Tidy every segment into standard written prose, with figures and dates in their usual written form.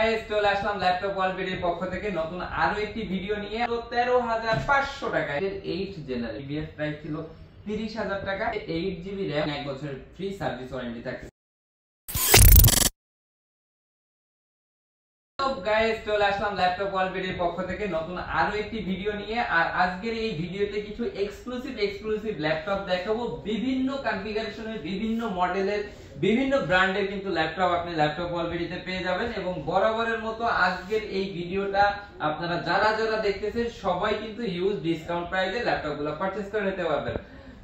Guys চলে আসলাম laptop ওয়ালবিডির পক্ষ থেকে নতুন আরো একটি ভিডিও নিয়ে 13500 টাকা এর 8 জেনারেল প্রিভিয়াস প্রাইস ছিল 30000 টাকা 8 জিবি র‍্যাম 1 বছরের ফ্রি সার্ভিস ওয়ারেন্টি থাকে। তো গাইস চলে আসলাম ল্যাপটপ ওয়ালবিডির পক্ষ থেকে নতুন আরো একটি ভিডিও নিয়ে। আর আজকের এই ভিডিওতে কিছু এক্সক্লুসিভ ল্যাপটপ দেখাবো, বিভিন্ন কনফিগারেশনের, বিভিন্ন মডেলের, বিভিন্ন ব্র্যান্ডের কিন্তু ল্যাপটপ আপনি ল্যাপটপ ওয়ালবিডিতে পেয়ে যাবেন। এবং বরাবরের মতো আজকের এই ভিডিওটা আপনারা যারা দেখতেছেন সবাই কিন্তু হিউজ ডিসকাউন্ট প্রাইসে ল্যাপটপগুলো পারচেজ করে নিতে পারবেন।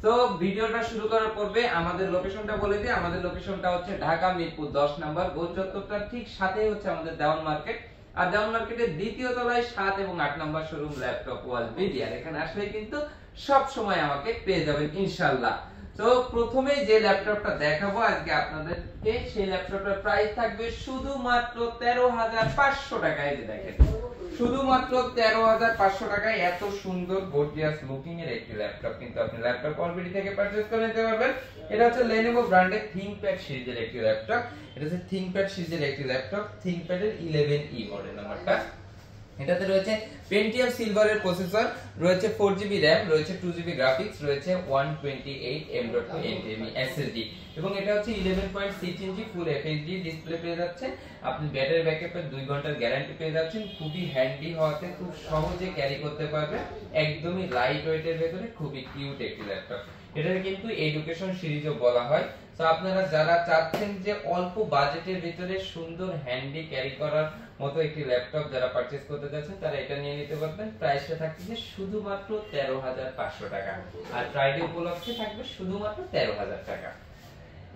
তো ভিডিওটা শুরু করার পূর্বে আমাদের লোকেশনটা বলে দিই। আমাদের লোকেশনটা হচ্ছে ঢাকা মিরপুর 10 নম্বর গোল চত্বরটার ঠিক সাথেই হচ্ছে আমাদের দেওয়ান মার্কেট। আর দেওয়ান মার্কেটের দ্বিতীয় তলায় 7 এবং 8 নম্বর শোরুম ল্যাপটপ ওয়ালবিডি। আর এখানে আসলে কিন্তু সব সময় আমাকে পেয়ে যাবেন ইনশাআল্লাহ। তো প্রথমে যে ল্যাপটপটা দেখাবো আজকে আপনাদেরকে, সেই ল্যাপটপটার প্রাইস থাকবে শুধুমাত্র 13500 টাকায়। যে দেখেন শুধুমাত্র 13500 টাকায় এত সুন্দর গর্জিয়াস লুকিং এর একটি ল্যাপটপ কিন্তু আপনি ল্যাপটপ ওয়ালবিডি থেকে পারচেজ করে নিতে পারবেন। এটা হচ্ছে Lenovo ব্র্যান্ডের ThinkPad সিরিজের একটি ল্যাপটপ। এটা হচ্ছে ThinkPad সিরিজের একটি ল্যাপটপ, ThinkPad এর 11E মডেল নাম্বারটা। এটাতে রয়েছে Pentium সিলভার এর প্রসেসর, রয়েছে 4GB RAM, রয়েছে 2GB গ্রাফিক্স, রয়েছে 128M.2 NVMe SSD এবং এটা হচ্ছে 11.6 ইঞ্চি ফুল FHD ডিসপ্লে পেয়ে যাচ্ছে। আপনি ব্যাটারি ব্যাকআপের 2 ঘন্টার গ্যারান্টি পেয়ে যাচ্ছেন। খুবই হ্যান্ডি হওয়াতে খুব সহজে ক্যারি করতে পারবেন, একদমই লাইট ওয়েটের ভেতরে খুবই কিউট একটি ল্যাপটপ। এটাকে কিন্তু এডুকেশন সিরিজও বলা হয়। তো আপনারা যারা চাচ্ছেন যে অল্প বাজেটের ভিতরে সুন্দর হ্যান্ডি ক্যারি করার মতো একটি ল্যাপটপ যারা পারচেজ করতে যাচ্ছেন তারা এটা নিয়ে নিতে পারবেন। প্রাইসটা থাকছে শুধুমাত্র 13500 টাকা, আর ফ্রাইডে উপলক্ষে থাকবে শুধুমাত্র 13000 টাকা।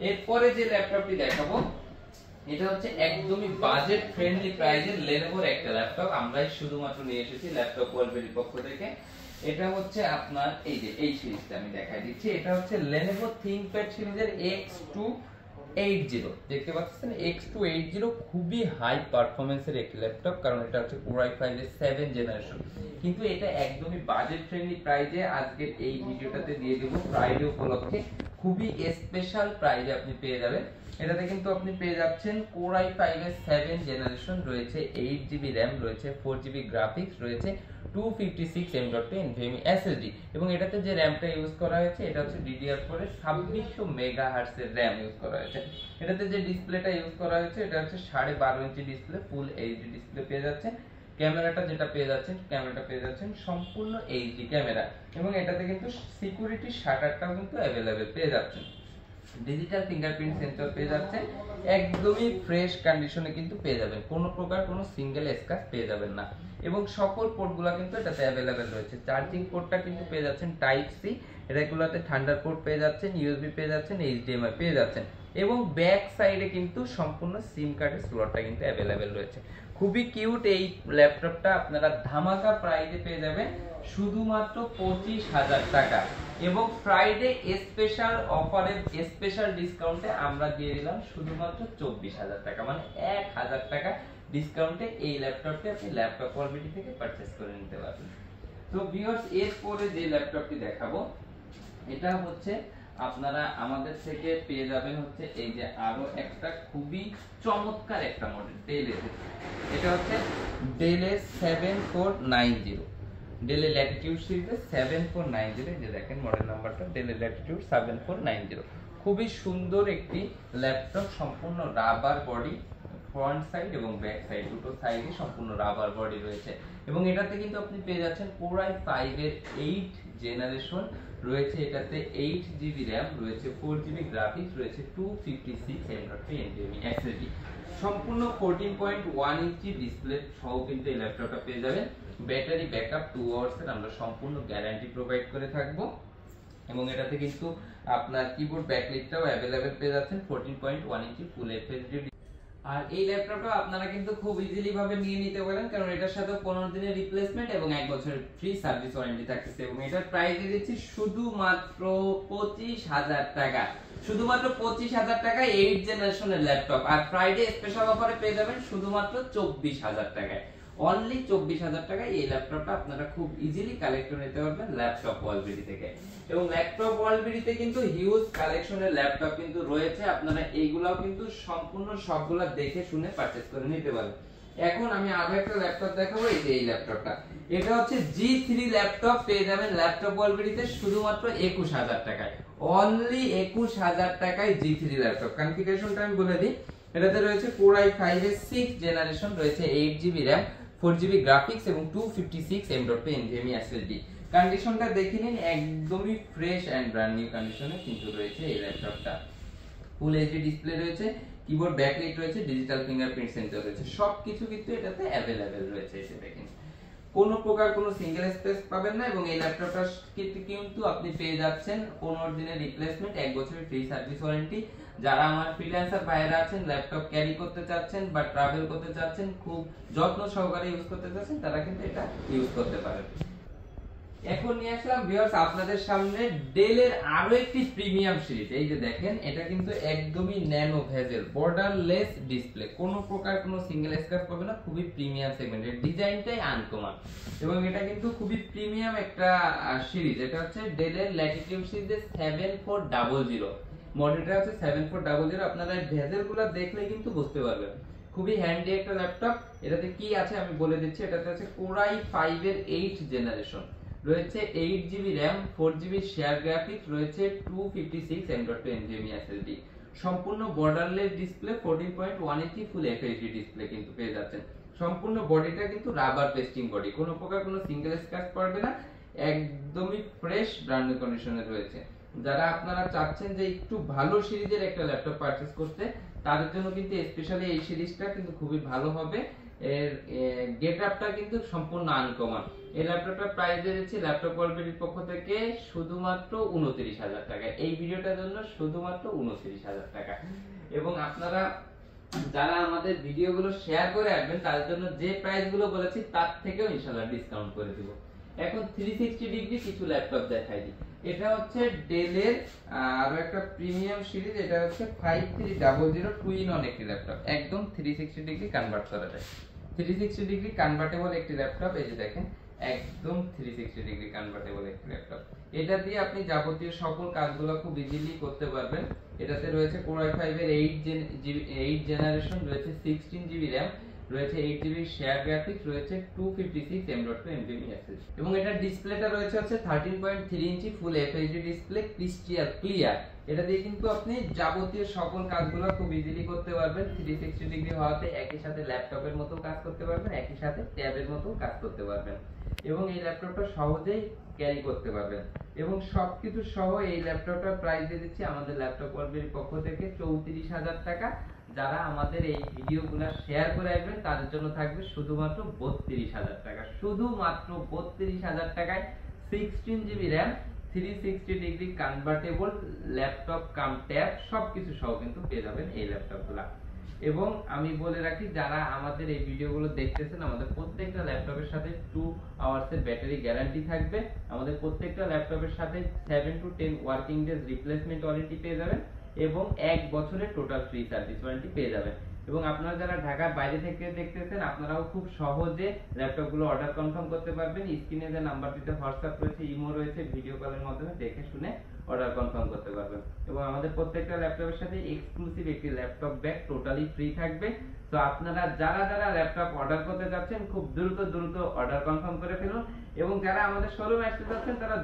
এরপরে যে ল্যাপটপটি দেখাবো এটা হচ্ছে একদমই বাজেট ফ্রেন্ডলি প্রাইসের Lenovo একটা ল্যাপটপ। আমরাই শুধুমাত্র নিয়ে এসেছি ল্যাপটপ ওয়ালবিডির পক্ষ থেকে। এটা হচ্ছে আপনার এই যে এই সিরিজটা আমি দেখাই দিচ্ছি। এটা হচ্ছে Lenovo ThinkPad সিরিজের X280। দেখতে পাচ্ছেন X280 খুবই হাই পারফরম্যান্সের একটি ল্যাপটপ, কারণ এটা হচ্ছে Core i5 এর 7 জেনারেশন। কিন্তু এটা একদমই বাজেট ফ্রেন্ডলি প্রাইসে আজকে এই ভিডিওটাতে দিয়ে দেব ফ্রাইডে উপলক্ষে। খুবই স্পেশাল প্রাইসে আপনি পেয়ে যাবেন। এটাতে কিন্তু আপনি পেয়ে যাচ্ছেন Core i5 এর 7 জেনারেশন, রয়েছে 8GB RAM, রয়েছে 4GB গ্রাফিক্স, রয়েছে 256M.2 NVMe SSD এবং এটাতে যে র‍্যামটা ইউজ করা হয়েছে এটা হচ্ছে DDR4 এর 2600 মেগাহার্টজ এর র‍্যাম ইউজ করা হয়েছে। এটাতে যে ডিসপ্লেটা ইউজ করা হয়েছে এটা হচ্ছে 12.5 inch display, full HD display পেয়ে যাচ্ছেন। ক্যামেরাটা যেটা পেয়ে যাচ্ছেন সম্পূর্ণ এইচডি ক্যামেরা এবং এটাতে কিন্তু সিকিউরিটি শাটারটাও কিন্তু अवेलेबल পেয়ে যাচ্ছেন। ডিজিটাল ফিঙ্গারপ্রিন্ট সেন্সর পেয়ে যাচ্ছেন, একদমই ফ্রেশ কন্ডিশনে কিন্তু পেয়ে যাবেন, কোনো প্রকার কোনো সিঙ্গেল স্ক্র্যাচ পেয়ে যাবেন না। এবং সকল পোর্টগুলো কিন্তু এটাতে अवेलेबल রয়েছে। চার্জিং পোর্টটা কিন্তু পেয়ে যাচ্ছেন টাইপ সি, রেগুলাতে থান্ডারবোল্ট পেয়ে যাচ্ছেন, ইউএসবি পেয়ে যাচ্ছেন, এইচডিএমআই পেয়ে যাচ্ছেন এবং ব্যাক সাইডে কিন্তু সম্পূর্ণ সিম কার্ডের স্লটটা কিন্তু अवेलेबल রয়েছে। খুবই কিউট এই ল্যাপটপটা আপনারা ধামাকা প্রাইসে পেয়ে যাবেন শুধুমাত্র 25000 টাকা। এবং ফ্রাইডে স্পেশাল অফারে স্পেশাল ডিসকাউন্টে আমরা দিয়ে দিলাম শুধুমাত্র 24000 টাকা, মানে 1000 টাকা ডিসকাউন্টে এই ল্যাপটপটি আপনি ল্যাপটপ ওয়ালবিডি থেকে পারচেজ করে নিতে পারবেন। তো ভিউয়ার্স এরপরে যে ল্যাপটপটি দেখাবো এটা হচ্ছে আপনারা আমাদের থেকে পেয়ে যাবেন হচ্ছে এই যে আরো একটা খুবই চমৎকার একটা মডেল ডেল এর। এটা হচ্ছে ডেল এর 7490, ডেল এর ল্যাটিটিউড সিরিজের 7490। যে দেখেন মডেল নাম্বারটা ডেল এর ল্যাটিটিউড 7490। খুবই সুন্দর একটি ল্যাপটপ, সম্পূর্ণ রাবার বডি, ফ্রন্ট সাইড এবং ব্যাক সাইড দুটো সাইডে সম্পূর্ণ রাবার বডি রয়েছে এবং এটাতে কিন্তু আপনি পেয়ে যাচ্ছেন Core i5 এর 8 জেনারেশন, রয়েছে এটাতে 8GB RAM, রয়েছে 4GB গ্রাফিক্স, রয়েছে 256M.2 NVMe SSD, সম্পূর্ণ 14.1 ইঞ্চি ডিসপ্লে সহ কিন্তু এই ল্যাপটপটা পেয়ে যাবেন। ব্যাটারি ব্যাকআপ 2 আওয়ার্স এর আমরা সম্পূর্ণ গ্যারান্টি প্রোভাইড করে থাকবো এবং এটাতে কিন্তু আপনার কিবোর্ড ব্যাকলাইটটাও अवेलेबल পেয়ে যাচ্ছেন 14.1 ইঞ্চি ফুল FHD। আর এই ল্যাপটপটা আপনারা কিন্তু খুব ইজিলি ভাবে নিয়ে নিতে পারেন, কারণ এটার সাথে 15 দিনের রিপ্লেসমেন্ট এবং 1 বছরের ফ্রি সার্ভিস ওয়ারেন্টি থাকছে এবং এটার প্রাইস দিচ্ছি শুধুমাত্র 25000 টাকা। শুধুমাত্র 25000 টাকা 8 জেনারেশনের ল্যাপটপ। আর ফ্রাইডে স্পেশাল অফারে পেয়ে যাবেন শুধুমাত্র 24000 টাকায়। অনলি 24000 টাকায় এই ল্যাপটপটা আপনারা খুব ইজিলি কালেক্ট করে নিতে পারবেন ল্যাপটপ ওয়ালবিডি থেকে। এবং ল্যাপটপ ওয়ালবিডিতে কিন্তু হিউজ কালেকশনের ল্যাপটপ কিন্তু রয়েছে, আপনারা এইগুলাও কিন্তু সম্পূর্ণ সবগুলা দেখে শুনে পারচেজ করে নিতে পারবেন। এখন আমি আরো একটা ল্যাপটপ দেখাবো, এই যে এই ল্যাপটপটা, এটা হচ্ছে G3 ল্যাপটপ, পেয়ে যাবেন ল্যাপটপ ওয়ালবিডিতে শুধুমাত্র 21000 টাকায়, অনলি 21000 টাকায় G3 ল্যাপটপ। কনফিগারেশনটা আমি বলে দিই, এটাতে রয়েছে Core i5 এর 6 জেনারেশন, রয়েছে 8GB RAM, 4GB গ্রাফিক্স এবং 256 M.2 NVMe SSD। কন্ডিশনটা দেখে নিন, একদমই ফ্রেশ এন্ড ব্র্যান্ড নিউ কন্ডিশনে কিন্তু রয়েছে এই ল্যাপটপটা। ফুল এইচডি ডিসপ্লে রয়েছে, কিবোর্ড ব্যাকলাইট রয়েছে, ডিজিটাল ফিঙ্গারপ্রিন্ট সেন্সর রয়েছে, সবকিছু কিন্তু এটাতে अवेलेबल রয়েছে। এসে দেখেন কোনো প্রকার কোনো সিঙ্গেল স্পেস পাবেন না, এবং এই ল্যাপটপটা কিন্তু আপনি পেয়ে যাচ্ছেন 15 দিনের রিপ্লেসমেন্ট, 1 বছরের ফ্রি সার্ভিস ওয়ারেন্টি। যারা আমার ফ্রিল্যান্সার ভাইরা আছেন, ল্যাপটপ ক্যারি করতে চাচ্ছেন বা ট্রাভেল করতে চাচ্ছেন, খুব যত্ন সহকারে ইউজ করতে চাচ্ছেন, তারা কিন্তু এটা ইউজ করতে পারেন। এখন নিয়ে আসলাম ভিউয়ার্স আপনাদের সামনে ডেলের আরো একটি প্রিমিয়াম সিরিজ। এই যে দেখেন, এটা কিন্তু একদমই ন্যানো ভেজেল বর্ডারলেস ডিসপ্লে, কোনো প্রকার কোনো সিঙ্গেল স্ক্র্যাচ পাবে না, খুবই প্রিমিয়াম সেগমেন্টের, ডিজাইনটাই আনকমন, এবং এটা কিন্তু খুবই প্রিমিয়াম একটা সিরিজ। এটা হচ্ছে ডেলের ল্যাটিটিউড সিরিজের 7400 মডেলটা হচ্ছে 7400। আপনারা ভেজেলগুলো দেখলে কিন্তু বুঝতে পারবেন, খুবই হ্যান্ডি একটা ল্যাপটপ। এটাতে কি আছে আমি বলে দিচ্ছি। এটাতে আছে Core i5 এর 8 জেনারেশন, রয়েছে 8GB RAM, 4GB share graphics, রয়েছে 256 M.2 NVMe SSD, সম্পূর্ণ বর্ডারলেস ডিসপ্লে, 14.1 ইঞ্চি ফুল FHD ডিসপ্লে কিন্তু পেয়ে যাচ্ছেন। সম্পূর্ণ বডিটা কিন্তু রাবার পেস্টিং বডি, কোনো প্রকার কোনো সিঙ্গেল স্ক্র্যাচ পড়বে না, একদমই ফ্রেশ ব্র্যান্ড নিউ কন্ডিশনে রয়েছে। যারা আপনারা চাচ্ছেন যে একটু ভালো সিরিজের একটা ল্যাপটপ পারচেজ করতে, তাদের জন্য কিন্তু স্পেশালি এই সিরিজটা কিন্তু খুবই ভালো হবে। এর গেটআপটা কিন্তু সম্পূর্ণ আনকমন। এই ল্যাপটপটার প্রাইস দিয়েছি ল্যাপটপ ওয়ালবিডির পক্ষ থেকে শুধুমাত্র 29000 টাকা, এই ভিডিওটার জন্য শুধুমাত্র 29000 টাকা। এবং আপনারা যারা আমাদের ভিডিওগুলো শেয়ার করে আসবেন, তাদের জন্য যে প্রাইসগুলো বলেছি তার থেকেও ইনশাআল্লাহ ডিসকাউন্ট করে দিব। এখন 360 ডিগ্রি কিছু ল্যাপটপ দেখাই দিই। এটা হচ্ছে ডেলের আরো একটা প্রিমিয়াম সিরিজ, এটা হচ্ছে 5300 2-in-1 একটি ল্যাপটপ, একদম 360 ডিগ্রি কনভার্ট করা যায়, 360 ডিগ্রি কনভার্টেবল একটি ল্যাপটপ। এই যে দেখেন, একদম 360 ডিগ্রি কনভার্টেবল একটি ল্যাপটপ। এটা দিয়ে আপনি যাবতীয় সকল কাজগুলো খুব ইজিলি করতে পারবেন। এটাতে রয়েছে Core i5 এর 8 জেনারেশন, রয়েছে 16GB RAM, রয়েছে 8GB শেয়ার গ্রাফিক্স, রয়েছে 256 M.2 NVMe SSD, এবং এটার ডিসপ্লেটা রয়েছে হচ্ছে 13.3 ইঞ্চি ফুল FHD ডিসপ্লে, ক্লিয়ার। এটা দিয়ে কিন্তু আপনি যাবতীয় সকল কাজগুলো খুব ইজিলি করতে পারবেন। 360 ডিগ্রি হওয়াতে একই সাথে ল্যাপটপের মতো কাজ করতে পারবেন, একই সাথে ট্যাবের মতো কাজ করতে পারবেন, এবং এই ল্যাপটপটা সহজেই ক্যারি করতে পারবেন। এবং সবকিছু সহ এই ল্যাপটপটার প্রাইস দিয়ে দিচ্ছি আমাদের ল্যাপটপ ওয়ালবিডির পক্ষ থেকে 34000 টাকা। যারা আমাদের এই ভিডিওগুলো শেয়ার করে আসবেন, তাদের জন্য থাকবে শুধুমাত্র 32000 টাকা, শুধুমাত্র 32000 টাকায় 16GB RAM, 360 degree convertible laptop কাম ট্যাব সবকিছু সহ কিন্তু পেয়ে যাবেন এই ল্যাপটপগুলো। এবং আমি বলে রাখি, যারা আমাদের এই ভিডিওগুলো দেখতেছেন, আমাদের প্রত্যেকটা ল্যাপটপের সাথে 2 আওয়ার্সের ব্যাটারি গ্যারান্টি থাকবে। আমাদের প্রত্যেকটা ল্যাপটপের সাথে 7 to 10 working days replacement warranty পেয়ে যাবেন, এবং 1 বছরের টোটাল ফ্রি সার্ভিস ওয়ারেন্টি পেয়ে যাবেন। এবং আপনারা যারা ঢাকার বাইরে থেকে দেখতেছেন, আপনারাও খুব সহজে ল্যাপটপগুলো অর্ডার কনফার্ম করতে পারবেন। স্ক্রিনে যে নাম্বারটিতে হোয়াটসঅ্যাপ রয়েছে, ইমো রয়েছে, ভিডিও কলের মাধ্যমে দেখে শুনে অর্ডার কনফার্ম করতে পারবেন। এবং আমাদের প্রত্যেকটা ল্যাপটপের সাথে এক্সক্লুসিভ একটি ল্যাপটপ ব্যাগ টোটালি ফ্রি থাকবে। তো আপনারা যারা যারা ল্যাপটপ অর্ডার করতে যাচ্ছেন, খুব দ্রুত অর্ডার কনফার্ম করে ফেলুন। এবং যারা আমাদের শোরুমে আসতে যাচ্ছেন, তারা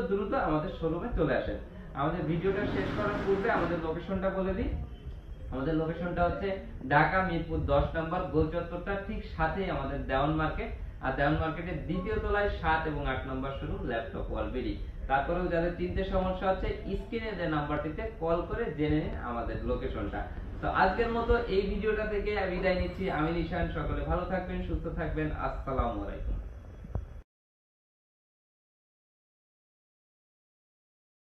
দ্রুত আমাদের শোরুমে চলে আসেন। আমাদের ভিডিওটা শেষ করার পূর্বে আমাদের লোকেশনটা বলে দিই। আমাদের লোকেশনটা হচ্ছে ঢাকা মিরপুর 10 নম্বর, গোল চত্বরটা ঠিক সাথেই আমাদের দেওয়ান মার্কেট, আর দেওয়ান মার্কেটের দ্বিতীয় তলায় 7 এবং 8 নম্বর শোরুম ল্যাপটপ ওয়ালবিডি। তারপরেও যাদের চিনতে সমস্যা হচ্ছে, স্ক্রিনে যে নাম্বারটিতে কল করে জেনে নিন আমাদের লোকেশনটা। তো আজকের মতো এই ভিডিওটা থেকে বিদায় নিচ্ছি। আমি নিশান, সকলে ভালো থাকবেন, সুস্থ থাকবেন। আসসালামু আলাইকুম।